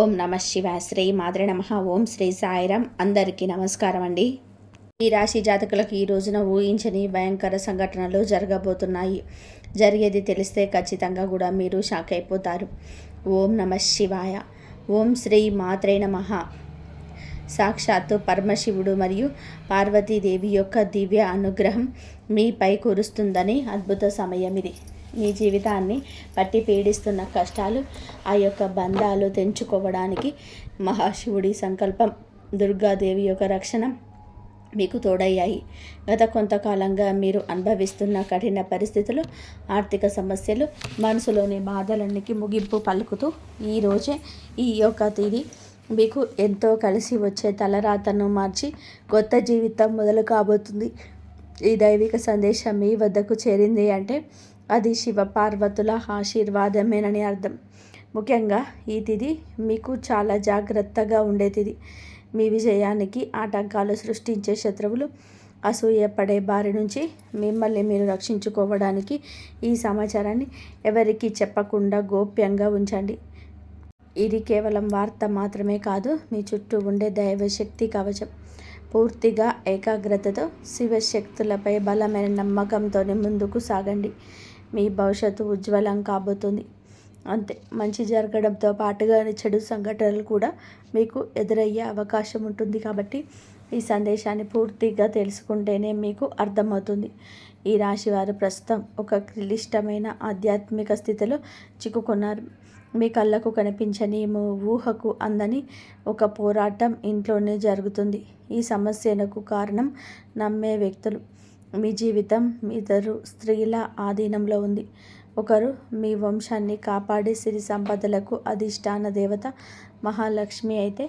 ఓం నమ శివాయ. శ్రీ మాత్రే నమః. ఓం శ్రీ సాయిరామ్. అందరికీ నమస్కారం అండి. ఈ రాశి జాతకులకు ఈ రోజున ఊహించని భయంకర సంఘటనలు జరగబోతున్నాయి. జరిగేది తెలిస్తే ఖచ్చితంగా కూడా మీరు షాక్ అయిపోతారు. ఓం నమ శివాయ. ఓం శ్రీ మాత్రే నమః. సాక్షాత్తు పరమశివుడు మరియు పార్వతీదేవి యొక్క దివ్య అనుగ్రహం మీపై కురుస్తుందని అద్భుత సమయం ఇది. మీ జీవితాన్ని పట్టి పీడిస్తున్న కష్టాలు, ఆ యొక్క బంధాలు తెంచుకోవడానికి మహాశివుడి సంకల్పం, దుర్గాదేవి యొక్క రక్షణ మీకు తోడయ్యాయి. గత కొంతకాలంగా మీరు అనుభవిస్తున్న కఠిన పరిస్థితులు, ఆర్థిక సమస్యలు, మనసులోని బాధలన్నికి ముగింపు పలుకుతూ ఈరోజే ఈ యొక్క తేదీ మీకు ఎంతో కలిసి వచ్చే తలరాతను మార్చి కొత్త జీవితం మొదలు కాబోతుంది. ఈ దైవిక సందేశం మీ వద్దకు చేరింది అంటే అది శివ పార్వతుల ఆశీర్వాదమేనని అర్థం. ముఖ్యంగా ఈ తిథి మీకు చాలా జాగ్రత్తగా ఉండే తిథి. మీ విజయానికి ఆటంకాలు సృష్టించే శత్రువులు, అసూయపడే బారి నుంచి మిమ్మల్ని మీరు రక్షించుకోవడానికి ఈ సమాచారాన్ని ఎవరికీ చెప్పకుండా గోప్యంగా ఉంచండి. ఇది కేవలం వార్త మాత్రమే కాదు, మీ చుట్టూ ఉండే దైవశక్తి కవచం. పూర్తిగా ఏకాగ్రతతో శివశక్తులపై బలమైన నమ్మకంతోనే ముందుకు సాగండి. మీ భవిష్యత్తు ఉజ్వలం కాబోతుంది. అంతే, మంచి జరగడంతో పాటుగా చెడు సంఘటనలు కూడా మీకు ఎదురయ్యే అవకాశం ఉంటుంది. కాబట్టి ఈ సందేశాన్ని పూర్తిగా తెలుసుకుంటేనే మీకు అర్థమవుతుంది. ఈ రాశివారు ప్రస్తుతం ఒక క్లిష్టమైన ఆధ్యాత్మిక స్థితిలో చిక్కుకున్నారు. మీ కళ్ళకు కనిపించని, ఊహకు అందని ఒక పోరాటం ఇంట్లోనే జరుగుతుంది. ఈ సమస్యలకు కారణం నమ్మే వ్యక్తులు. మీ జీవితం ఇద్దరు స్త్రీల ఆధీనంలో ఉంది. ఒకరు మీ వంశాన్ని కాపాడే సిరి సంపదలకు అధిష్టాన దేవత మహాలక్ష్మి అయితే,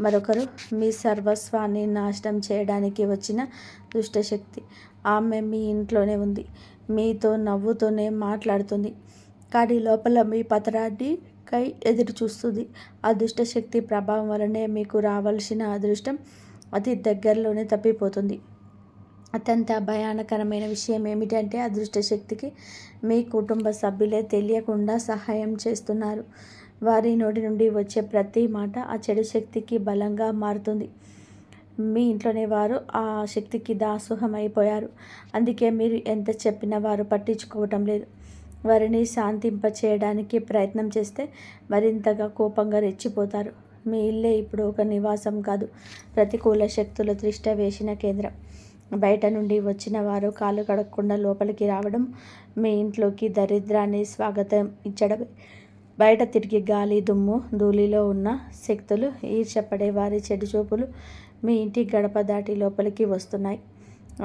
మరొకరు మీ సర్వస్వాన్ని నాశనం చేయడానికి వచ్చిన దుష్టశక్తి. ఆమె మీ ఇంట్లోనే ఉంది, మీతో నవ్వుతూనే మాట్లాడుతుంది, కానీ లోపల మీ పతనాన్ని కై ఎదురు చూస్తుంది. ఆ దుష్టశక్తి ప్రభావం వలనే మీకు రావాల్సిన అదృష్టం అతి దగ్గరలోనే తప్పిపోతుంది. అత్యంత భయానకరమైన విషయం ఏమిటంటే, అదృష్టశక్తికి మీ కుటుంబ సభ్యులే తెలియకుండా సహాయం చేస్తున్నారు. వారి నోటి నుండి వచ్చే ప్రతి మాట ఆ చెడు శక్తికి బలంగా మారుతుంది. మీ ఇంట్లోనే వారు ఆ శక్తికి దాసోహం అయిపోయారు. అందుకే మీరు ఎంత చెప్పినా వారు పట్టించుకోవటం లేదు. వారిని శాంతింపచేయడానికి ప్రయత్నం చేస్తే మరింతగా కోపంగా రెచ్చిపోతారు. మీ ఇల్లే ఇప్పుడు ఒక నివాసం కాదు, ప్రతికూల శక్తులు తిష్ట వేసిన కేంద్రం. బయట నుండి వచ్చిన వారు కాలు కడగకుండా లోపలికి రావడం మీ ఇంట్లోకి దరిద్రాన్ని స్వాగతం ఇచ్చడమే. బయట తిరిగి గాలి, దుమ్ము, ధూళిలో ఉన్న శక్తులు, ఈర్ష్యపడే వారి చెడు చూపులు మీ ఇంటి గడప దాటి లోపలికి వస్తున్నాయి.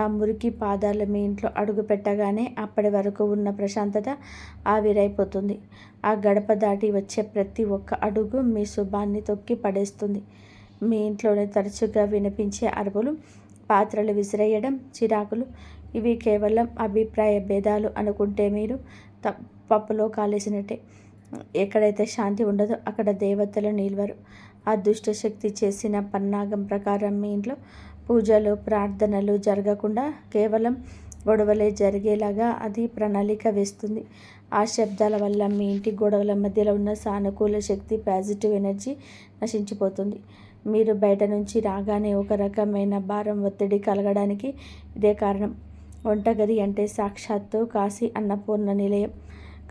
ఆ మురికి పాదాలు మీ ఇంట్లో అడుగు పెట్టగానే అప్పటి వరకు ఉన్న ప్రశాంతత ఆవిరైపోతుంది. ఆ గడప దాటి వచ్చే ప్రతి ఒక్క అడుగు మీ శుభాన్ని తొక్కి పడేస్తుంది. మీ ఇంట్లోనే తరచుగా వినిపించే అరుపులు, పాత్రలు విసిరేయడం, చిరాకులు, ఇవి కేవలం అభిప్రాయ భేదాలు అనుకుంటే మీరు పప్పులో కాలేసినట్టే. ఎక్కడైతే శాంతి ఉండదో అక్కడ దేవతలు నిల్వరు. ఆ దుష్టశక్తి చేసిన పన్నాగం ప్రకారం మీ ఇంట్లో పూజలు, ప్రార్థనలు జరగకుండా కేవలం గొడవలే జరిగేలాగా అది ప్రణాళిక వేస్తుంది. ఆ శబ్దాల వల్ల మీ ఇంటి గొడవల మధ్యలో ఉన్న సానుకూల శక్తి, పాజిటివ్ ఎనర్జీ నశించిపోతుంది. మీరు బయట నుంచి రాగానే ఒక రకమైన భారం, ఒత్తిడి కలగడానికి ఇదే కారణం. వంటగది అంటే సాక్షాత్తు కాశీ అన్నపూర్ణ నిలయం.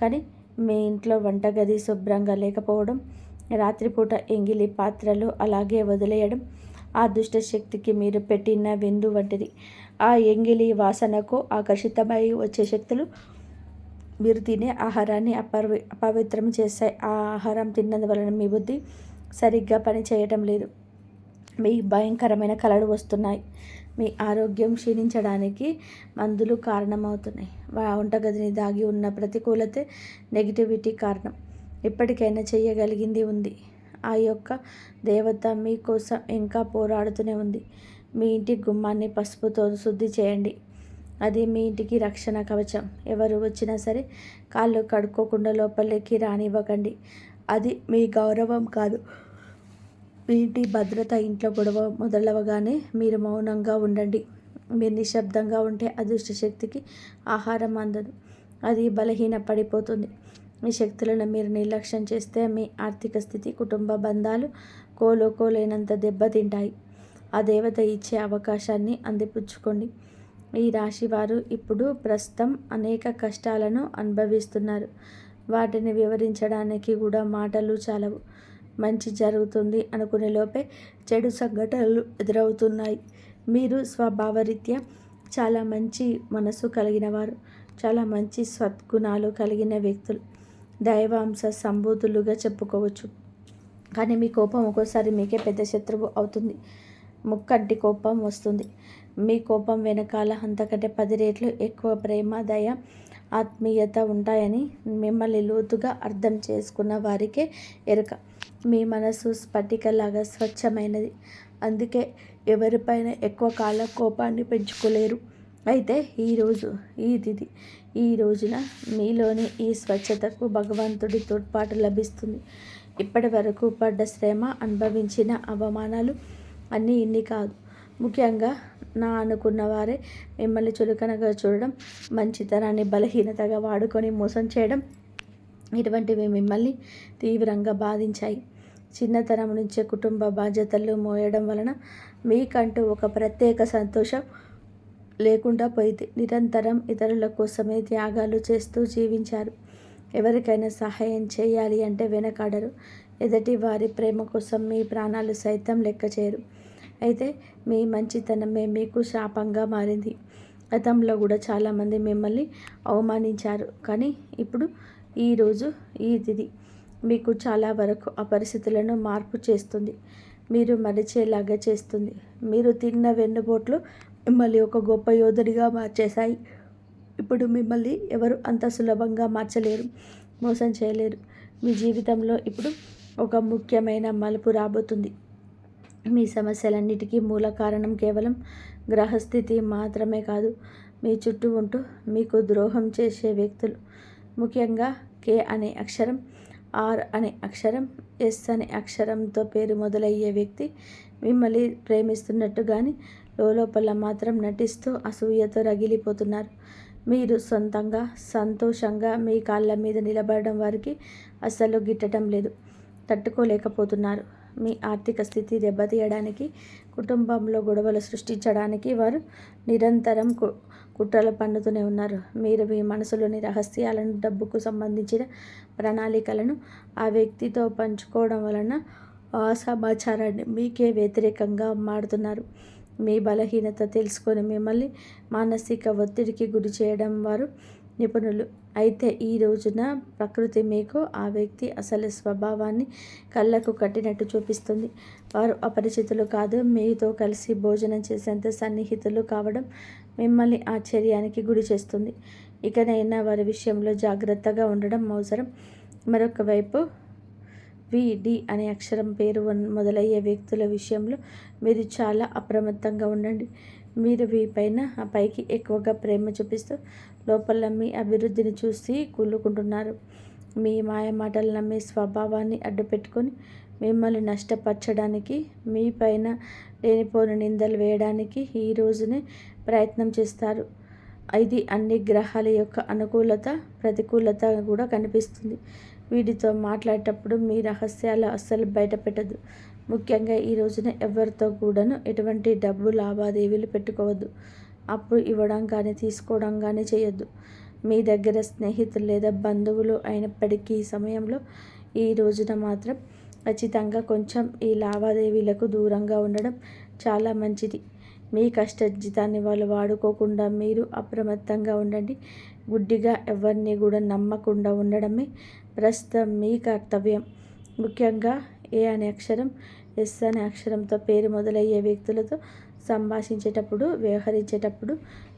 కానీ మీ ఇంట్లో వంటగది శుభ్రంగా లేకపోవడం, రాత్రిపూట ఎంగిలి పాత్రలు అలాగే వదిలేయడం ఆ దుష్టశక్తికి మీరు పెట్టిన విందు వంటిది. ఆ ఎంగిలి వాసనకు ఆకర్షితమై వచ్చే శక్తులు మీరు తినే ఆహారాన్ని అపవిత్రం చేస్తాయి. ఆ ఆహారం తిన్నందువలన మీ బుద్ధి సరిగ్గా పనిచేయటం లేదు. మీ భయంకరమైన కలలు వస్తున్నాయి. మీ ఆరోగ్యం క్షీణించడానికి మందులు కారణమవుతున్నాయి. వంటగదిని దాగి ఉన్న ప్రతికూలతే, నెగిటివిటీ కారణం. ఇప్పటికైనా చేయగలిగింది ఉంది. ఆ యొక్క దేవత మీకోసం ఇంకా పోరాడుతూనే ఉంది. మీ ఇంటి గుమ్మాన్ని పసుపుతో శుద్ధి చేయండి. అది మీ ఇంటికి రక్షణ కవచం. ఎవరు వచ్చినా సరే కాళ్ళు కడుక్కోకుండా లోపలికి రానివ్వకండి. అది మీ గౌరవం కాదు, మీ ఇంటి భద్రత. ఇంట్లో గొడవ మొదలవగానే మీరు మౌనంగా ఉండండి. మీరు నిశ్శబ్దంగా ఉంటే అదృష్ట శక్తికి ఆహారం అందదు, అది బలహీన పడిపోతుంది. మీ శక్తులను మీరు నిర్లక్ష్యం చేస్తే మీ ఆర్థిక స్థితి, కుటుంబ బంధాలు కోలుకోలేనంత దెబ్బతింటాయి. ఆ దేవత ఇచ్చే అవకాశాన్ని అందిపుచ్చుకోండి. ఈ రాశి వారు ఇప్పుడు ప్రస్తుతం అనేక కష్టాలను అనుభవిస్తున్నారు. వాటిని వివరించడానికి కూడా మాటలు చాలవు. మంచి జరుగుతుంది అనుకునే లోపే చెడు సంఘటనలు ఎదురవుతున్నాయి. మీరు స్వభావరీత్యా చాలా మంచి మనసు కలిగిన వారు, చాలా మంచి సద్గుణాలు కలిగిన వ్యక్తులు, దైవాంశ సంభూతులుగా చెప్పుకోవచ్చు. కానీ మీ కోపం ఒక్కోసారి మీకే పెద్ద శత్రువు అవుతుంది. ముక్కంటి కోపం వస్తుంది. మీ కోపం వెనకాల అంతకంటే 10 రెట్లు ఎక్కువ ప్రేమ, దయ, ఆత్మీయత ఉంటాయని మిమ్మల్ని లోతుగా అర్థం చేసుకున్న వారికే ఎరుక. మీ మనసు స్ఫటికలాగా స్వచ్ఛమైనది. అందుకే ఎవరిపైన ఎక్కువ కాలం కోపాన్ని పెంచుకోలేరు. అయితే ఈ రోజున మీలోని ఈ స్వచ్ఛతకు భగవంతుడి తోడ్పాటు లభిస్తుంది. ఇప్పటి వరకు పడ్డ శ్రమ, అనుభవించిన అవమానాలు అన్నీ ఇన్ని కాదు. ముఖ్యంగా నా అనుకున్న వారే మిమ్మల్ని చులకనగా చూడడం, మంచితనాన్ని బలహీనతగా వాడుకొని మోసం చేయడం, ఇటువంటివి మిమ్మల్ని తీవ్రంగా బాధించాయి. చిన్నతనం నుంచే కుటుంబ బాధ్యతలు మోయడం వలన మీకంటూ ఒక ప్రత్యేక సంతోషం లేకుండా పోయింది. నిరంతరం ఇతరుల కోసమే త్యాగాలు చేస్తూ జీవించారు. ఎవరికైనా సహాయం చేయాలి అంటే వెనకాడరు. ఎదుటి వారి ప్రేమ కోసం మీ ప్రాణాలు సైతం లెక్క చేయరు. అయితే మీ మంచితనమే మీకు శాపంగా మారింది. గతంలో కూడా చాలామంది మిమ్మల్ని అవమానించారు. కానీ ఇప్పుడు ఈ తిథి మీకు చాలా వరకు ఆ పరిస్థితులను మార్పు చేస్తుంది. మీరు మరిచేలాగా చేస్తుంది. మీరు తిన్న వెన్నుపోట్లు మిమ్మల్ని ఒక గొప్ప యోధుడిగా మార్చేశాయి. ఇప్పుడు మిమ్మల్ని ఎవరు అంత సులభంగా మార్చలేరు, మోసం చేయలేరు. మీ జీవితంలో ఇప్పుడు ఒక ముఖ్యమైన మలుపు రాబోతుంది. మీ సమస్యలన్నిటికీ మూల కారణం కేవలం గ్రహస్థితి మాత్రమే కాదు, మీ చుట్టూ ఉంటూ మీకు ద్రోహం చేసే వ్యక్తులు. ముఖ్యంగా కే అనే అక్షరం, ఆర్ అనే అక్షరం, ఎస్ అనే అక్షరంతో పేరు మొదలయ్యే వ్యక్తి మిమ్మల్ని ప్రేమిస్తున్నట్టు కానీ లోపల మాత్రం నటిస్తూ అసూయతో రగిలిపోతున్నారు. మీరు సొంతంగా సంతోషంగా మీ కాళ్ళ మీద నిలబడడం వారికి అస్సలు గిట్టడం లేదు, తట్టుకోలేకపోతున్నారు. మీ ఆర్థిక స్థితి దెబ్బతీయడానికి, కుటుంబంలో గొడవలు సృష్టించడానికి వారు నిరంతరం కుట్రలు పన్నుతూనే ఉన్నారు. మీరు మీ మనసులోని రహస్యాలను, డబ్బుకు సంబంధించిన ప్రణాళికలను ఆ వ్యక్తితో పంచుకోవడం వలన ఆ సమాచారాన్ని మీకే వ్యతిరేకంగా మారుతున్నారు. మీ బలహీనత తెలుసుకొని మిమ్మల్ని మానసిక ఒత్తిడికి గురి చేయడం వారు నిపుణులు. అయితే ఈ రోజున ప్రకృతి మీకు ఆ వ్యక్తి అసలు స్వభావాన్ని కళ్ళకు కట్టినట్టు చూపిస్తుంది. వారు అపరిచితులు కాదు, మీతో కలిసి భోజనం చేసేంత సన్నిహితులు కావడం మిమ్మల్ని ఆశ్చర్యానికి గురి చేస్తుంది. ఇకనైనా వారి విషయంలో జాగ్రత్తగా ఉండడం అవసరం. మరొక వైపు డి అనే అక్షరం పేరు మొదలయ్యే వ్యక్తుల విషయంలో మీరు చాలా అప్రమత్తంగా ఉండండి. మీరు పైకి ఎక్కువగా ప్రేమ చూపిస్తూ లోపల మీ అభివృద్ధిని చూసి కూలుకుంటున్నారు. మీ మాయ మాటలు నమ్మే స్వభావాన్ని అడ్డుపెట్టుకొని మిమ్మల్ని నష్టపరచడానికి, మీ పైన లేనిపోని నిందలు వేయడానికి ఈ రోజునే ప్రయత్నం చేస్తారు. ఇది అన్ని గ్రహాల యొక్క అనుకూలత, ప్రతికూలత కూడా కనిపిస్తుంది. వీటితో మాట్లాడేటప్పుడు మీ రహస్యాలు అస్సలు బయటపెట్టదు. ముఖ్యంగా ఈ రోజున ఎవరితో కూడాను ఎటువంటి డబ్బు లావాదేవీలు పెట్టుకోవద్దు. అప్పు ఇవ్వడం కానీ తీసుకోవడం కానీ చేయొద్దు. మీ దగ్గర స్నేహితులు లేదా బంధువులు అయినప్పటికీ ఈ సమయంలో ఈ రోజున మాత్రం ఖచ్చితంగా కొంచెం ఈ లావాదేవీలకు దూరంగా ఉండడం చాలా మంచిది. మీ కష్టజీతాన్ని వాళ్ళు వాడుకోకుండా మీరు అప్రమత్తంగా ఉండండి. గుడ్డిగా ఎవరిని కూడా నమ్మకుండా ఉండడమే ప్రస్తుతం మీ కర్తవ్యం. ముఖ్యంగా ఏ అనే అక్షరం, ఎస్ అనే అక్షరంతో పేరు మొదలయ్యే వ్యక్తులతో సంభాషించేటప్పుడు, వ్యవహరించేటప్పుడు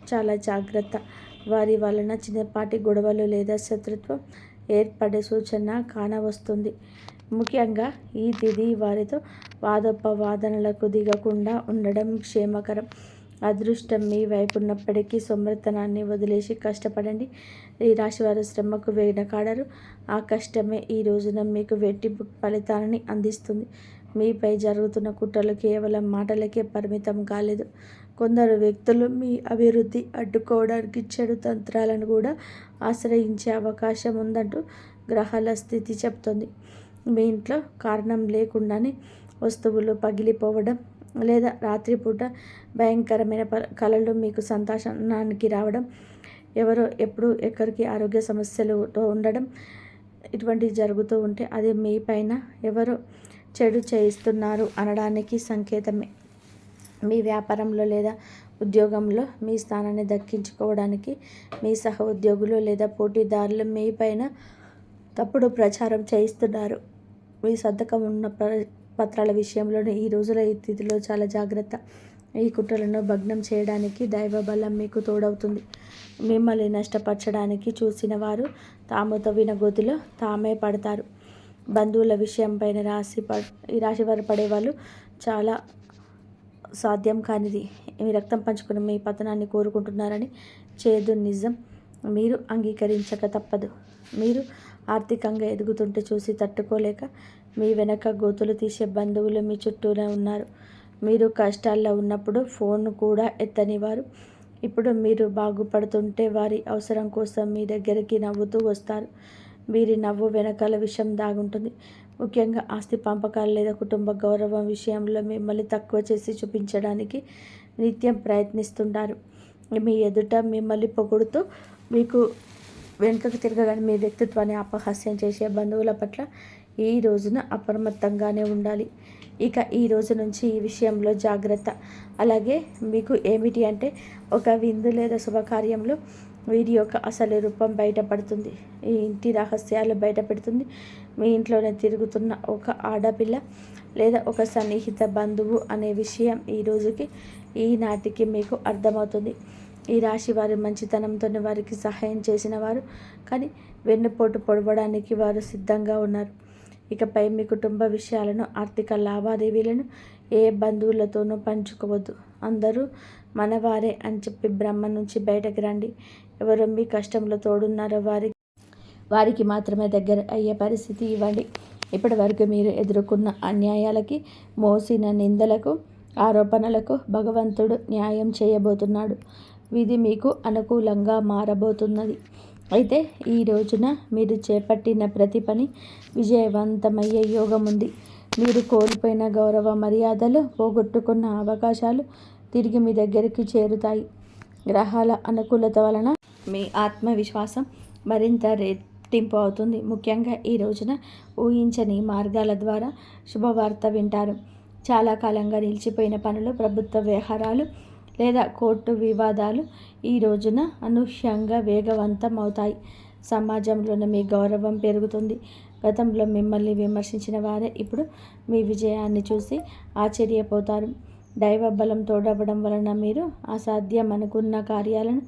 చాలా జాగ్రత్త. వారి వలన చిన్నపాటి గొడవలు లేదా శత్రుత్వం ఏర్పడే సూచన కానవస్తుంది. ముఖ్యంగా ఈ తిథి వారితో వాదోపవాదనలకు దిగకుండా ఉండడం క్షేమకరం. అదృష్టం మీ వైపు ఉన్నప్పటికీ సొమ్మరితనాన్ని వదిలేసి కష్టపడండి. ఈ రాశి వారు శ్రమకు వెనకాడరు. ఆ కష్టమే ఈ రోజున మీకు వెట్టి ఫలితాలని అందిస్తుంది. మీపై జరుగుతున్న కుట్రలు కేవలం మాటలకే పరిమితం కాలేదు. కొందరు వ్యక్తులు మీ అభివృద్ధి అడ్డుకోవడానికి చెడు తంత్రాలను కూడా ఆశ్రయించే అవకాశం ఉందంటూ గ్రహాల స్థితి చెప్తుంది. మీ ఇంట్లో కారణం లేకుండానే వస్తువులు పగిలిపోవడం లేదా రాత్రిపూట భయంకరమైన కళలు మీకు సంతానానికి రావడం, ఎవరో ఎప్పుడు ఎక్కడికి ఆరోగ్య సమస్యలతో ఉండడం, ఇటువంటివి జరుగుతూ ఉంటే అది మీ పైన ఎవరో చెడు చేయిస్తున్నారు అనడానికి సంకేతమే. మీ వ్యాపారంలో లేదా ఉద్యోగంలో మీ స్థానాన్ని దక్కించుకోవడానికి మీ సహ ఉద్యోగులు లేదా పోటీదారులు మీ పైన తప్పుడు ప్రచారం చేయిస్తున్నారు. మీ సంతకం ఉన్న పత్రాల విషయంలోనే ఈ రోజుల ఈ తిథిలో చాలా జాగ్రత్త. ఈ కుట్రలను భగ్నం చేయడానికి దైవ బలం మీకు తోడవుతుంది. మిమ్మల్ని నష్టపరచడానికి చూసిన వారు తాము తవ్విన గోతిలో తామే పడతారు. బంధువుల విషయంపైన ఈ రాశి వారు పడేవాళ్ళు చాలా సాధ్యం కానిది. మీ రక్తం పంచుకుని మీ పతనాన్ని కోరుకుంటున్నారని చేదు నిజం మీరు అంగీకరించక తప్పదు. మీరు ఆర్థికంగా ఎదుగుతుంటే చూసి తట్టుకోలేక మీ వెనక గోతులు తీసే బంధువులు మీ చుట్టూనే ఉన్నారు. మీరు కష్టాల్లో ఉన్నప్పుడు ఫోన్ కూడా ఎత్తని వారు ఇప్పుడు మీరు బాగుపడుతుంటే వారి అవసరం కోసం మీ దగ్గరికి నవ్వుతూ వస్తారు. వీరి నవ్వు వెనకాల విషయం దాగుంటుంది. ముఖ్యంగా ఆస్తి పంపకాలు లేదా కుటుంబ గౌరవం విషయంలో మిమ్మల్ని తక్కువ చేసి చూపించడానికి నిత్యం ప్రయత్నిస్తుంటారు. మీ ఎదుట మిమ్మల్ని పొగుడుతూ మీకు వెనుకకు తిరగగానే మీ వ్యక్తిత్వాన్ని అపహాస్యం చేసే బంధువుల పట్ల ఈ రోజున అప్రమత్తంగానే ఉండాలి. ఇక ఈ రోజు నుంచి ఈ విషయంలో జాగ్రత్త. అలాగే మీకు ఏమిటి అంటే ఒక విందు లేదా శుభకార్యంలో వీరి యొక్క అసలు రూపం బయటపడుతుంది. ఈ ఇంటి రహస్యాలు బయటపెడుతుంది. మీ ఇంట్లోనే తిరుగుతున్న ఒక ఆడపిల్ల లేదా ఒక సన్నిహిత బంధువు అనే విషయం ఈ రోజుకి ఈనాటికి మీకు అర్థమవుతుంది. ఈ రాశి వారి మంచితనంతోనే వారికి సహాయం చేసిన వారు, కానీ వెన్నుపోటు పొడవడానికి వారు సిద్ధంగా ఉన్నారు. ఇకపై మీ కుటుంబ విషయాలను, ఆర్థిక లావాదేవీలను ఏ బంధువులతోనూ పంచుకోవద్దు. అందరూ మనవారే అని చెప్పి బ్రహ్మ నుంచి బయటకు రండి. ఎవరు మీ కష్టంలో తోడున్నారో వారికి మాత్రమే దగ్గర అయ్యే పరిస్థితి ఇవ్వండి. ఇప్పటి వరకు మీరు ఎదుర్కొన్న అన్యాయాలకి, మోసిన నిందలకు, ఆరోపణలకు భగవంతుడు న్యాయం చేయబోతున్నాడు. విధి మీకు అనుకూలంగా మారబోతున్నది. అయితే ఈ రోజున మీరు చేపట్టిన ప్రతి పని విజయవంతమయ్యే యోగం ఉంది. మీరు కోల్పోయిన గౌరవ మర్యాదలు, పోగొట్టుకున్న అవకాశాలు తిరిగి మీ దగ్గరికి చేరుతాయి. గ్రహాల అనుకూలత వలన మీ ఆత్మవిశ్వాసం మరింత రెట్టింపు అవుతుంది. ముఖ్యంగా ఈ రోజున ఊహించని మార్గాల ద్వారా శుభవార్త వింటారు. చాలా కాలంగా నిలిచిపోయిన పనులు, ప్రభుత్వ వ్యవహారాలు లేదా కోర్టు వివాదాలు ఈ రోజున అనూహ్యంగా వేగవంతం అవుతాయి. సమాజంలోనే మీ గౌరవం పెరుగుతుంది. గతంలో మిమ్మల్ని విమర్శించిన వారే ఇప్పుడు మీ విజయాన్ని చూసి ఆశ్చర్యపోతారు. దైవ బలం తోడవడం వలన మీరు అసాధ్యం అనుకున్న కార్యాలను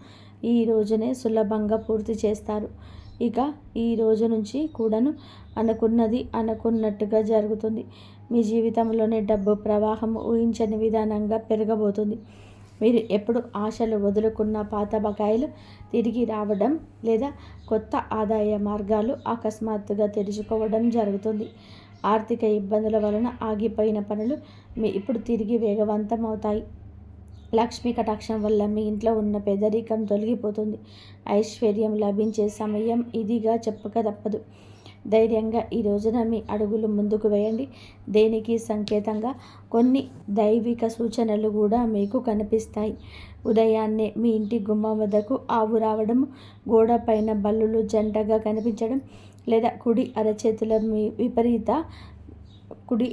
ఈ రోజునే సులభంగా పూర్తి చేస్తారు. ఇక ఈ రోజు నుంచి కూడాను అనుకున్నది అనుకున్నట్టుగా జరుగుతుంది. మీ జీవితంలోనే డబ్బు ప్రవాహం ఊహించని విధానంగా పెరగబోతుంది. మీరు ఎప్పుడు ఆశలు వదులుకున్న పాత బకాయిలు తిరిగి రావడం లేదా కొత్త ఆదాయ మార్గాలు అకస్మాత్తుగా తెరుచుకోవడం జరుగుతుంది. ఆర్థిక ఇబ్బందుల వలన ఆగిపోయిన పనులు ఇప్పుడు తిరిగి వేగవంతం అవుతాయి. లక్ష్మీ కటాక్షం వల్ల మీ ఇంట్లో ఉన్న పేదరికం తొలగిపోతుంది. ఐశ్వర్యం లభించే సమయం ఇదిగా చెప్పక తప్పదు. ధైర్యంగా ఈ రోజున మీ అడుగులు ముందుకు వేయండి. దేనికి సంకేతంగా కొన్ని దైవిక సూచనలు కూడా మీకు కనిపిస్తాయి. ఉదయాన్నే మీ ఇంటి గుమ్మం వద్దకు ఆవు రావడం, గోడ పైన బల్లులు జంటగా కనిపించడం లేదా కుడి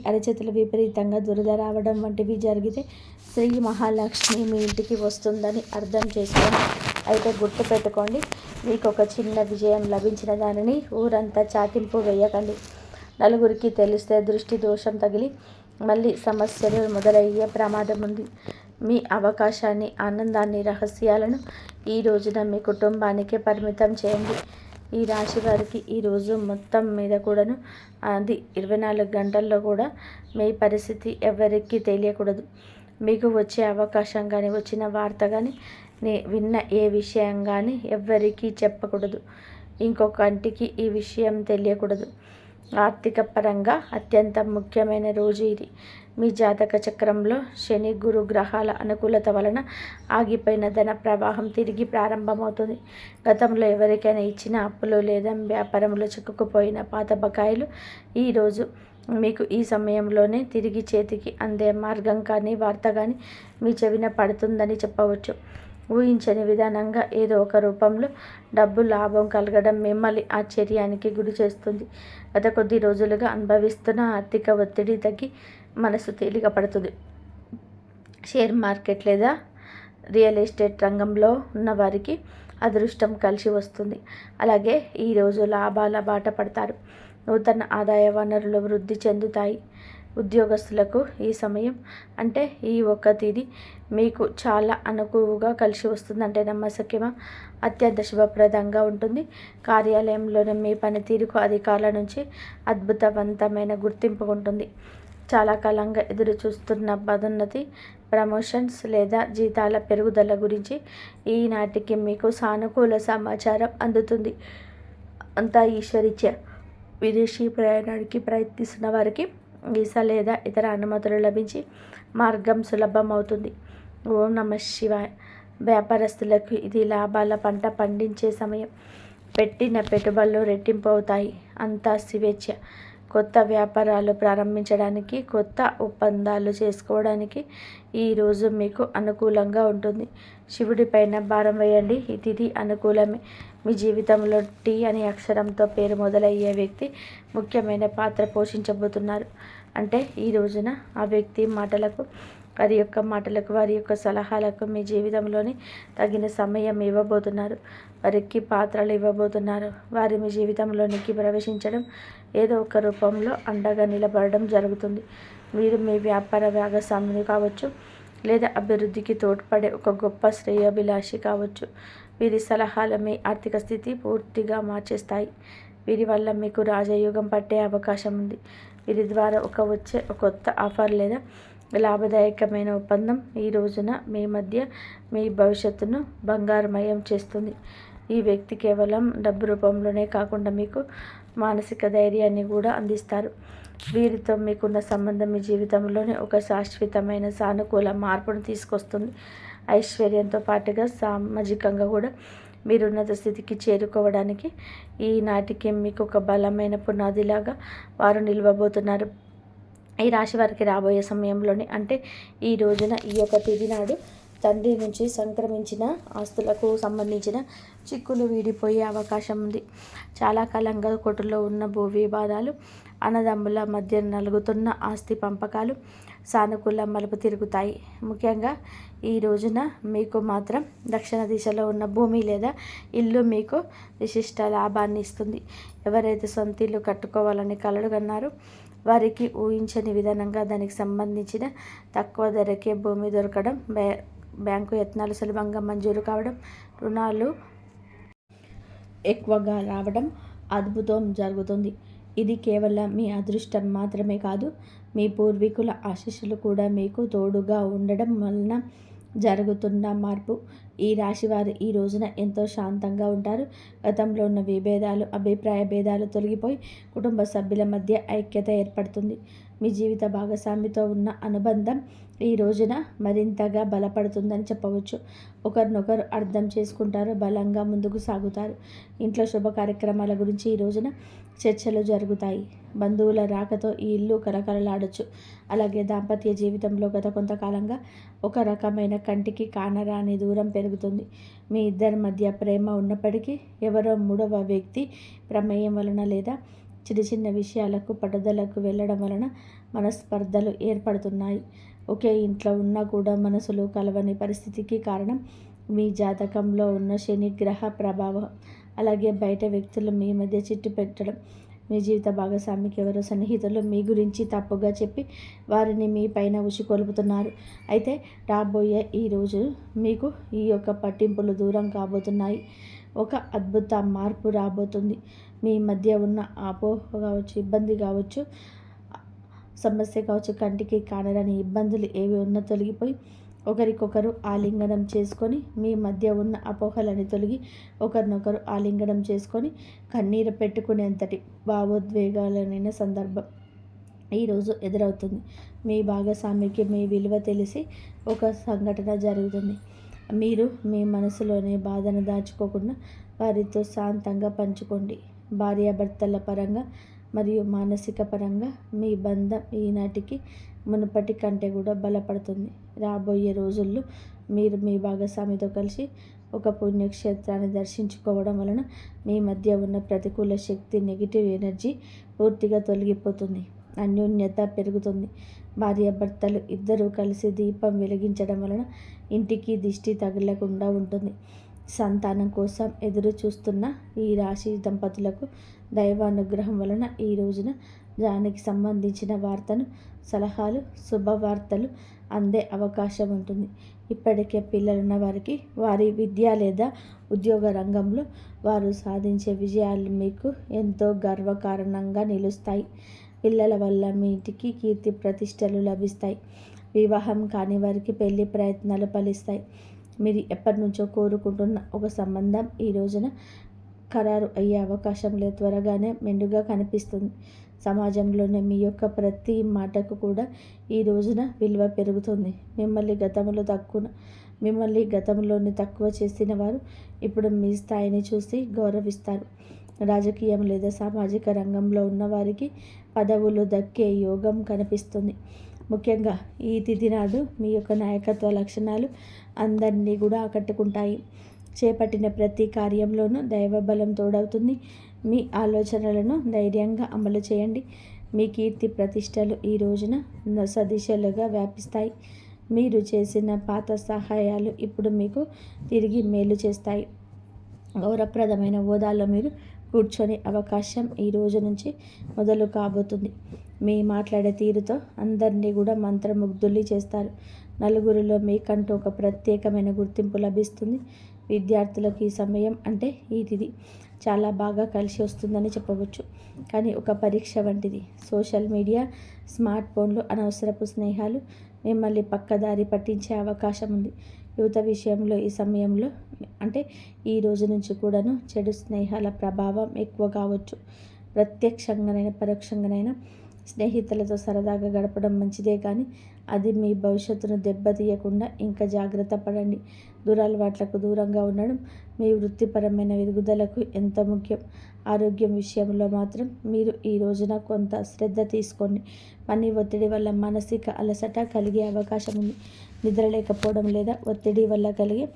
అరచేతుల విపరీతంగా దురద రావడం వంటివి జరిగితే శ్రీ మహాలక్ష్మి మీ ఇంటికి వస్తుందని అర్థం చేసుకోండి. అయితే గుర్తుపెట్టుకోండి, మీకు ఒక చిన్న విజయం లభించిన దానిని ఊరంతా చాటింపు వేయకండి. నలుగురికి తెలిస్తే దృష్టి దోషం తగిలి మళ్ళీ సమస్యలు మొదలయ్యే ప్రమాదం ఉంది. మీ అవకాశాన్ని, ఆనందాన్ని, రహస్యాలను ఈ రోజున మీ కుటుంబానికే పరిమితం చేయండి. ఈ రాశి వారికి ఈ రోజు మొత్తం మీద కూడాను అది 24 గంటల్లో కూడా మీ పరిస్థితి ఎవరికి తెలియకూడదు. మీకు వచ్చే అవకాశం కానీ, వచ్చిన వార్త కానీ, విన్న ఏ విషయం కానీ ఎవ్వరికీ చెప్పకూడదు. ఇంకొకంటికి ఈ విషయం తెలియకూడదు. ఆర్థిక పరంగా అత్యంత ముఖ్యమైన రోజు ఇది. మీ జాతక చక్రంలో శని గురు గ్రహాల అనుకూలత వలన ఆగిపోయిన ధన ప్రవాహం తిరిగి ప్రారంభమవుతుంది. గతంలో ఎవరికైనా ఇచ్చిన అప్పులు లేదా వ్యాపారంలో చిక్కుకుపోయిన పాత బకాయిలు ఈరోజు మీకు ఈ సమయంలోనే తిరిగి చేతికి అందే మార్గం కానీ వార్త కానీ మీ చెవిన పడుతుందని చెప్పవచ్చు. ఊహించని విధానంగా ఏదో ఒక రూపంలో డబ్బు లాభం కలగడం మిమ్మల్ని ఆశ్చర్యానికి గురి చేస్తుంది. గత కొద్ది రోజులుగా అనుభవిస్తున్న ఆర్థిక ఒత్తిడి తగ్గి మనసు తేలిక పడుతుంది. షేర్ మార్కెట్ లేదా రియల్ ఎస్టేట్ రంగంలో ఉన్నవారికి అదృష్టం కలిసి వస్తుంది. అలాగే ఈరోజు లాభాల బాట పడతారు. నూతన ఆదాయ వనరులు వృద్ధి చెందుతాయి. ఉద్యోగస్తులకు ఈ సమయం అంటే ఈ ఒక్క తేదీ మీకు చాలా అనుకువగా కలిసి వస్తుంది. అంటే నమ్మశక్యమా అత్యంత శుభప్రదంగా ఉంటుంది. కార్యాలయంలోని మీ పనితీరుకు అధికారుల నుంచి అద్భుతవంతమైన గుర్తింపు ఉంటుంది. చాలా కాలంగా ఎదురు చూస్తున్న పదోన్నతి, ప్రమోషన్స్ లేదా జీతాల పెరుగుదల గురించి ఈనాటికి మీకు సానుకూల సమాచారం అందుతుంది. అంతా ఈశ్వరీచ్ఛ. విదేశీ ప్రయాణానికి ప్రయత్నిస్తున్న వారికి వీసా లేదా ఇతర అనుమతులు లభించి మార్గం సులభం అవుతుంది. ఓం నమః శివాయ. వ్యాపారస్తులకు ఇది లాభాల పంట పండించే సమయం. పెట్టిన పెట్టుబడులు రెట్టింపు అవుతాయి. అంతా స్వేచ్ఛ. కొత్త వ్యాపారాలు ప్రారంభించడానికి, కొత్త ఒప్పందాలు చేసుకోవడానికి ఈరోజు మీకు అనుకూలంగా ఉంటుంది. శివుడి పైన భారం వేయండి. ఈ తిథి అనుకూలమే. మీ జీవితంలో టీ అనే అక్షరంతో పేరు మొదలయ్యే వ్యక్తి ముఖ్యమైన పాత్ర పోషించబోతున్నారు. అంటే ఈ రోజున ఆ వ్యక్తి మాటలకు, వారి యొక్క సలహాలకు మీ జీవితంలోని తగిన సమయం ఇవ్వబోతున్నారు. వారికి పాత్రలు ఇవ్వబోతున్నారు. వారి మీ జీవితంలోనికి ప్రవేశించడం, ఏదో ఒక రూపంలో అండగా నిలబడడం జరుగుతుంది. మీరు మీ వ్యాపార భాగస్వామిని కావచ్చు, లేదా అభివృద్ధికి తోడ్పడే ఒక గొప్ప శ్రేయోభిలాషి కావచ్చు. వీరి సలహాలు మీ ఆర్థిక స్థితి పూర్తిగా మార్చేస్తాయి. వీరి వల్ల మీకు రాజయోగం పట్టే అవకాశం ఉంది. వీరి ద్వారా వచ్చే ఒక కొత్త ఆఫర్ లేదా లాభదాయకమైన ఒప్పందం ఈ రోజున మీ మధ్య మీ భవిష్యత్తును బంగారుమయం చేస్తుంది. ఈ వ్యక్తి కేవలం డబ్బు రూపంలోనే కాకుండా మీకు మానసిక ధైర్యాన్ని కూడా అందిస్తారు. వీరితో మీకున్న సంబంధం మీ జీవితంలోనే ఒక శాశ్వతమైన సానుకూల మార్పును తీసుకొస్తుంది. ఐశ్వర్యంతో పాటుగా సామాజికంగా కూడా మీరు ఉన్నత స్థితికి చేరుకోవడానికి ఈనాటికి మీకు ఒక బలమైన పునాదిలాగా వారు నిలవబోతున్నారు. ఈ రాశి వారికి రాబోయే సమయంలోనే అంటే ఈ రోజున ఈ యొక్క తిథి నాడు తండ్రి నుంచి సంక్రమించిన ఆస్తులకు సంబంధించిన చిక్కులు వీడిపోయే అవకాశం ఉంది. చాలా కాలంగా కోర్టులో ఉన్న భూ వివాదాలు, అన్నదమ్ముల మధ్య నలుగుతున్న ఆస్తి పంపకాలు సానుకూల మలుపు తిరుగుతాయి. ముఖ్యంగా ఈ రోజున మీకు మాత్రం దక్షిణ దిశలో ఉన్న భూమి లేదా ఇల్లు మీకు విశిష్ట లాభాన్ని ఇస్తుంది. ఎవరైతే సొంత ఇల్లు కట్టుకోవాలని కలలు కన్నారో వారికి ఊహించని విధానంగా దానికి సంబంధించిన తక్కువ ధరకే భూమి దొరకడం, బ్యాంకు యత్నాలు సులభంగా మంజూరు కావడం, రుణాలు ఎక్కువగా రావడం అద్భుతం జరుగుతుంది. ఇది కేవలం మీ అదృష్టం మాత్రమే కాదు, మీ పూర్వీకుల ఆశీస్సులు కూడా మీకు తోడుగా ఉండడం వలన జరుగుతున్న మార్పు. ఈ రాశివారు ఈ రోజున ఎంతో శాంతంగా ఉంటారు. గతంలో ఉన్న విభేదాలు, అభిప్రాయ భేదాలు తొలగిపోయి కుటుంబ సభ్యుల మధ్య ఐక్యత ఏర్పడుతుంది. మీ జీవిత భాగస్వామితో ఉన్న అనుబంధం ఈ రోజున మరింతగా బలపడుతుందని చెప్పవచ్చు. ఒకరినొకరు అర్థం చేసుకుంటారు, బలంగా ముందుకు సాగుతారు. ఇంట్లో శుభ కార్యక్రమాల గురించి ఈ రోజున చర్చలు జరుగుతాయి. బంధువుల రాకతో ఈ ఇల్లు కలకలలాడొచ్చు. అలాగే దాంపత్య జీవితంలో గత కొంతకాలంగా ఒక రకమైన కంటికి కానరాని దూరం పెరుగుతుంది. మీ ఇద్దరి మధ్య ప్రేమ ఉన్నప్పటికీ ఎవరో మూడవ వ్యక్తి ప్రమేయం వలన లేదా చిన్న చిన్న విషయాలకు పట్టుదలకు వెళ్ళడం వలన మనస్పర్ధలు ఏర్పడుతున్నాయి. ఒకే ఇంట్లో ఉన్నా కూడా మనసులు కలవని పరిస్థితికి కారణం మీ జాతకంలో ఉన్న శని గ్రహ ప్రభావం. అలాగే బయట వ్యక్తులు మీ మధ్య చిట్టు పెట్టడం, మీ జీవిత భాగస్వామికి ఎవరో సన్నిహితులు మీ గురించి తప్పుగా చెప్పి వారిని మీ పైన ఉసికొల్పుతున్నారు. అయితే రాబోయే ఈ రోజు మీకు ఈ యొక్క పట్టింపులు దూరం కాబోతున్నాయి. ఒక అద్భుత మార్పు రాబోతుంది. మీ మధ్య ఉన్న అపోహ కావచ్చు, ఇబ్బంది కావచ్చు, సమస్య కావచ్చు, కంటికి కానరాని ఇబ్బందులు ఏవి ఉన్నా తొలగిపోయి ఒకరికొకరు ఆలింగనం చేసుకొని మీ మధ్య ఉన్న అపోహలని తొలగి ఒకరినొకరు ఆలింగనం చేసుకొని కన్నీరు పెట్టుకునేంతటి భావోద్వేగాలైన సందర్భం ఈరోజు ఎదురవుతుంది. మీ భాగస్వామికి మీ విలువ తెలిసి ఒక సంఘటన జరుగుతుంది. మీరు మీ మనసులోని బాధను దాచుకోకుండా వారితో శాంతంగా పంచుకోండి. భార్యాభర్తల పరంగా మరియు మానసిక పరంగా మీ బంధం ఈనాటికి మునుపటి కంటే కూడా బలపడుతుంది. రాబోయే రోజుల్లో మీరు మీ భాగస్వామితో కలిసి ఒక పుణ్యక్షేత్రాన్ని దర్శించుకోవడం వలన మీ మధ్య ఉన్న ప్రతికూల శక్తి, నెగిటివ్ ఎనర్జీ పూర్తిగా తొలగిపోతుంది. అన్యోన్యత పెరుగుతుంది. భార్యాభర్తలు ఇద్దరూ కలిసి దీపం వెలిగించడం వలన ఇంటికి దిష్టి తగలకుండా ఉంటుంది. సంతానం కోసం ఎదురు చూస్తున్న ఈ రాశి దంపతులకు దైవానుగ్రహం వలన ఈ రోజున దానికి సంబంధించిన వార్తను, సలహాలు, శుభవార్తలు అందే అవకాశం ఉంటుంది. ఇప్పటికే పిల్లలున్న వారికి వారి విద్య లేదా ఉద్యోగ రంగంలో వారు సాధించే విజయాలు మీకు ఎంతో గర్వకారణంగా నిలుస్తాయి. పిల్లల వల్ల మీ ఇంటికి కీర్తి ప్రతిష్టలు లభిస్తాయి. వివాహం కాని వారికి పెళ్లి ప్రయత్నాలు ఫలిస్తాయి. మీరు ఎప్పటి నుంచో కోరుకుంటున్న ఒక సంబంధం ఈ రోజున ఖరారు అయ్యే అవకాశం లేదు. త్వరగానే మెండుగా కనిపిస్తుంది. సమాజంలోనే మీ యొక్క ప్రతి మాటకు కూడా ఈ రోజున విలువ పెరుగుతుంది. మిమ్మల్ని గతంలోని తక్కువ చేసిన వారు ఇప్పుడు మీ స్థాయిని చూసి గౌరవిస్తారు. రాజకీయం లేదా సామాజిక రంగంలో ఉన్న వారికి పదవులు దక్కే యోగం కనిపిస్తుంది. ముఖ్యంగా ఈ తిథి నాడు మీ యొక్క నాయకత్వ లక్షణాలు అందరినీ కూడా ఆకట్టుకుంటాయి. చేపట్టిన ప్రతి కార్యంలోనూ దైవబలం తోడవుతుంది. మీ ఆలోచనలను ధైర్యంగా అమలు చేయండి. మీ కీర్తి ప్రతిష్టలు ఈ రోజున సదిశలుగా వ్యాపిస్తాయి. మీరు చేసిన పాత సహాయాలు ఇప్పుడు మీకు తిరిగి మేలు చేస్తాయి. గౌరవప్రదమైన హోదాలో మీరు కూర్చొని అవకాశం ఈ రోజు నుంచి మొదలు కాబోతుంది. మీ మాట్లాడే తీరుతో అందరినీ కూడా మంత్రముగ్ధుల్ని చేస్తారు. నలుగురిలో మీకంటూ ఒక ప్రత్యేకమైన గుర్తింపు లభిస్తుంది. విద్యార్థులకు ఈ సమయం అంటే ఈ తిథి చాలా బాగా కలిసి వస్తుందని చెప్పవచ్చు. కానీ ఒక పరీక్ష వంటిది. సోషల్ మీడియా, స్మార్ట్ ఫోన్లు, అనవసరపు స్నేహాలు మిమ్మల్ని పక్కదారి పట్టించే అవకాశం ఉంది. యువత విషయంలో ఈ సమయంలో అంటే ఈ రోజు నుంచి కూడాను చెడు స్నేహాల ప్రభావం ఎక్కువ కావచ్చు. ప్రత్యక్షంగానైనా పరోక్షంగానైనా స్నేహితులతో సరదాగా గడపడం మంచిదే, కానీ అది మీ భవిష్యత్తును దెబ్బతీయకుండా ఇంకా జాగ్రత్త పడండి. దురలవాట్లకు దూరంగా ఉండడం మీ వృత్తిపరమైన ఎదుగుదలకు ఎంతో ముఖ్యం. ఆరోగ్యం విషయంలో మాత్రం మీరు ఈ రోజున కొంత శ్రద్ధ తీసుకోండి. పని ఒత్తిడి వల్ల మానసిక అలసట కలిగే అవకాశం ఉంది. నిద్ర లేకపోవడం లేదా ఒత్తిడి వల్ల కలిగే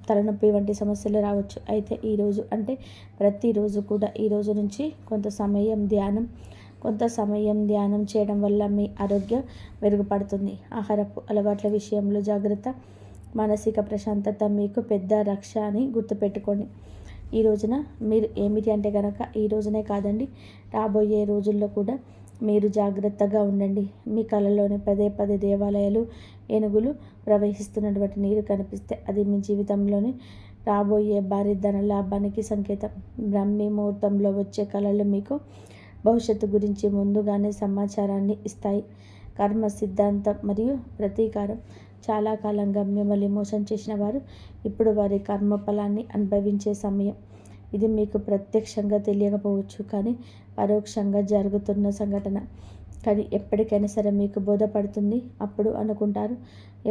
తలనొప్పి వంటి సమస్యలు రావచ్చు. అయితే ఈరోజు అంటే ప్రతిరోజు కూడా ఈ రోజు నుంచి కొంత సమయం ధ్యానం చేయడం వల్ల మీ ఆరోగ్యం మెరుగుపడుతుంది. ఆహారపు అలవాట్ల విషయంలో జాగ్రత్త. మానసిక ప్రశాంతత మీకు పెద్ద రక్ష అని గుర్తుపెట్టుకోండి. ఈ రోజున మీరు ఏమిటి అంటే కనుక ఈ రోజునే కాదండి, రాబోయే రోజుల్లో కూడా మీరు జాగ్రత్తగా ఉండండి. మీ కళలోని పదే పదే దేవాలయాలు, ఏనుగులు ప్రవహిస్తున్నటువంటి నీరు కనిపిస్తే అది మీ జీవితంలోని రాబోయే భారీ ధన లాభానికి సంకేతం. బ్రాహ్మీ ముహూర్తంలో వచ్చే కళలు మీకు భవిష్యత్తు గురించి ముందుగానే సమాచారాన్ని ఇస్తాయి. కర్మ సిద్ధాంతం మరియు ప్రతీకారం. చాలా కాలంగా మిమ్మల్ని మోసం చేసిన వారు ఇప్పుడు వారి కర్మ ఫలాన్ని అనుభవించే సమయం. ఇది మీకు ప్రత్యక్షంగా తెలియకపోవచ్చు, కానీ పరోక్షంగా జరుగుతున్న సంఘటన. కానీ ఎప్పటికైనా సరే మీకు బోధపడుతుంది. అప్పుడు అనుకుంటారు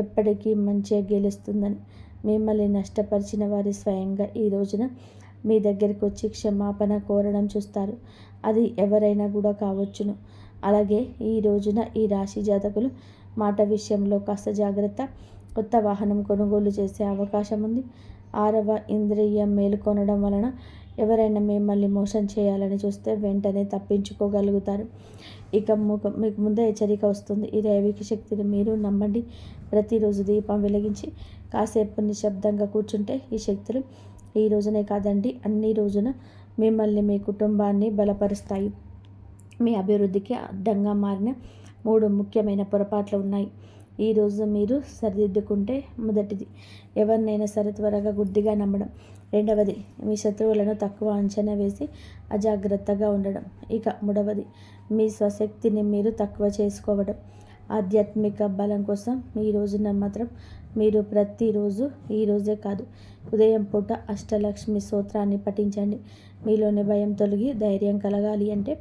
ఎప్పటికీ మంచిగా గెలుస్తుందని. మిమ్మల్ని నష్టపరిచిన వారి స్వయంగా ఈ రోజున మీ దగ్గరికి వచ్చి క్షమాపణ కోరడం చూస్తారు. అది ఎవరైనా కూడా కావచ్చును. అలాగే ఈ రోజున ఈ రాశి జాతకులు మాట విషయంలో కాస్త జాగ్రత్త. కొత్త వాహనం కొనుగోలు చేసే అవకాశం ఉంది. 6వ ఇంద్రియం మేలుకొనడం వలన ఎవరైనా మిమ్మల్ని మోసం చేయాలని చూస్తే వెంటనే తప్పించుకోగలుగుతారు. ఇక మీకు ముందే హెచ్చరిక వస్తుంది. ఈ దైవిక శక్తిని మీరు నమ్మండి. ప్రతిరోజు దీపం వెలిగించి కాసేపు నిశ్శబ్దంగా కూర్చుంటే ఈ శక్తులు ఈ రోజునే కాదండి, అన్ని రోజున మిమ్మల్ని, మీ కుటుంబాన్ని బలపరుస్తాయి. మీ అభివృద్ధికి అడ్డంగా మారిన 3 ముఖ్యమైన పొరపాట్లు ఉన్నాయి. ఈరోజు మీరు సరిదిద్దుకుంటే మొదటిది, ఎవరినైనా సరే త్వరగా గుడ్డిగా నమ్మడం. రెండవది, మీ శత్రువులను తక్కువ అంచనా వేసి అజాగ్రత్తగా ఉండడం. ఇక 3వది, మీ స్వశక్తిని మీరు తక్కువ చేసుకోవడం. ఆధ్యాత్మిక బలం కోసం ఈ రోజున మాత్రం మీరు ప్రతిరోజు ఈ రోజే కాదు ఉదయం పూట అష్టలక్ష్మి స్తోత్రాన్ని పఠించండి. మీలోని భయం తొలగి ధైర్యం కలగాలి అంటే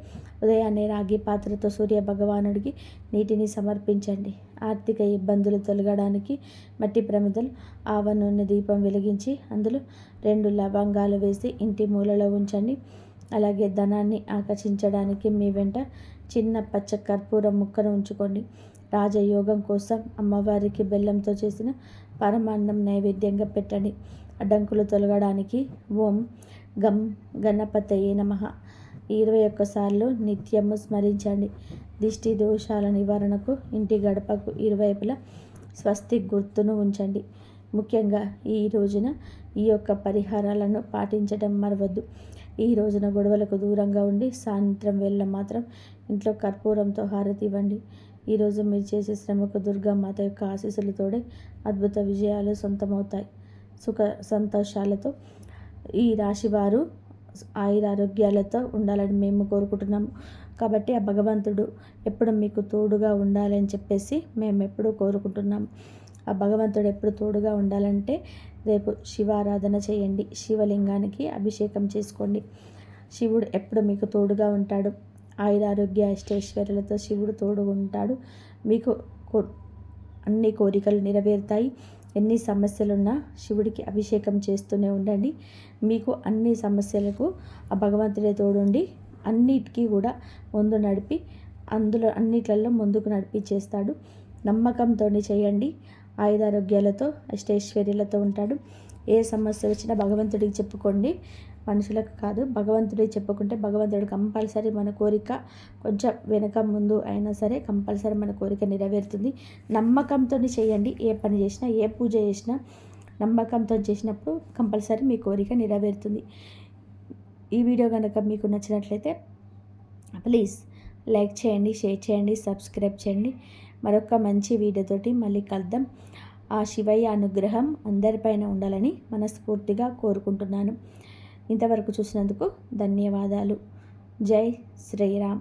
ఉదయాన్నే రాగి పాత్రతో సూర్య భగవానుడికి నీటిని సమర్పించండి. ఆర్థిక ఇబ్బందులు తొలగడానికి మట్టి ప్రమిదలు ఆవ నూనె దీపం వెలిగించి అందులో 2 లవంగాలు వేసి ఇంటి మూలలో ఉంచండి. అలాగే ధనాన్ని ఆకర్షించడానికి మీ వెంట చిన్న పచ్చ కర్పూరం ముక్కను ఉంచుకోండి. రాజయోగం కోసం అమ్మవారికి బెల్లంతో చేసిన పరమాన్నం నైవేద్యంగా పెట్టండి. అడ్డంకులు తొలగడానికి ఓం గం గణపతయే నమః 21 సార్లు నిత్యము స్మరించండి. దిష్టి దోషాల నివారణకు ఇంటి గడపకు ఇరువైపులా స్వస్తి గుర్తును ఉంచండి. ముఖ్యంగా ఈ రోజున ఈ యొక్క పరిహారాలను పాటించడం మరవద్దు. ఈ రోజున గొడవలకు దూరంగా ఉండి సాయంత్రం వేళ మాత్రం ఇంట్లో కర్పూరంతో హారతి ఇవ్వండి. ఈరోజు మీరు చేసే శ్రమకు దుర్గామాత యొక్క ఆశీస్సులతోడే అద్భుత విజయాలు సొంతమవుతాయి. సుఖ సంతోషాలతో ఈ రాశివారు ఆయురారోగ్యాలతో ఉండాలని మేము కోరుకుంటున్నాము. కాబట్టి ఆ భగవంతుడు ఎప్పుడు మీకు తోడుగా ఉండాలని చెప్పేసి మేము ఎప్పుడూ కోరుకుంటున్నాము. ఆ భగవంతుడు ఎప్పుడు తోడుగా ఉండాలంటే రేపు శివారాధన చేయండి. శివలింగానికి అభిషేకం చేసుకోండి. శివుడు ఎప్పుడు మీకు తోడుగా ఉంటాడు. ఆయురారోగ్య అష్టైశ్వర్యాలతో శివుడు తోడుగా ఉంటాడు. మీకు అన్ని కోరికలు నెరవేరుతాయి. ఎన్ని సమస్యలున్నా శివుడికి అభిషేకం చేస్తూనే ఉండండి. మీకు అన్ని సమస్యలకు ఆ భగవంతుడే తోడుండి అన్నిటికీ కూడా ముందు నడిపి అందులో అన్నిట్లలో ముందుకు నడిపించేస్తాడు. నమ్మకంతో చేయండి. ఆయురారోగ్యాలతో అష్టైశ్వర్యాలతో ఉంటాడు. ఏ సమస్య వచ్చినా భగవంతుడికి చెప్పుకోండి. మనుషులకు కాదు, భగవంతుడికి చెప్పుకుంటే భగవంతుడు కంపల్సరీ మన కోరిక కొంచెం వెనక ముందు అయినా సరే కంపల్సరీ మన కోరిక నెరవేరుతుంది. నమ్మకంతో చేయండి. ఏ పని చేసినా ఏ పూజ చేసినా నమ్మకంతో చేసినప్పుడు కంపల్సరీ మీ కోరిక నెరవేరుతుంది. ఈ వీడియో కనుక మీకు నచ్చినట్లయితే ప్లీజ్ లైక్ చేయండి, షేర్ చేయండి, సబ్స్క్రైబ్ చేయండి. మరొక మంచి వీడియోతోటి మళ్ళీ కలుద్దాం. ఆ శివయ్య అనుగ్రహం అందరిపైన ఉండాలని మనస్ఫూర్తిగా కోరుకుంటున్నాను. ఇంతవరకు చూసినందుకు ధన్యవాదాలు. జై శ్రీరామ్.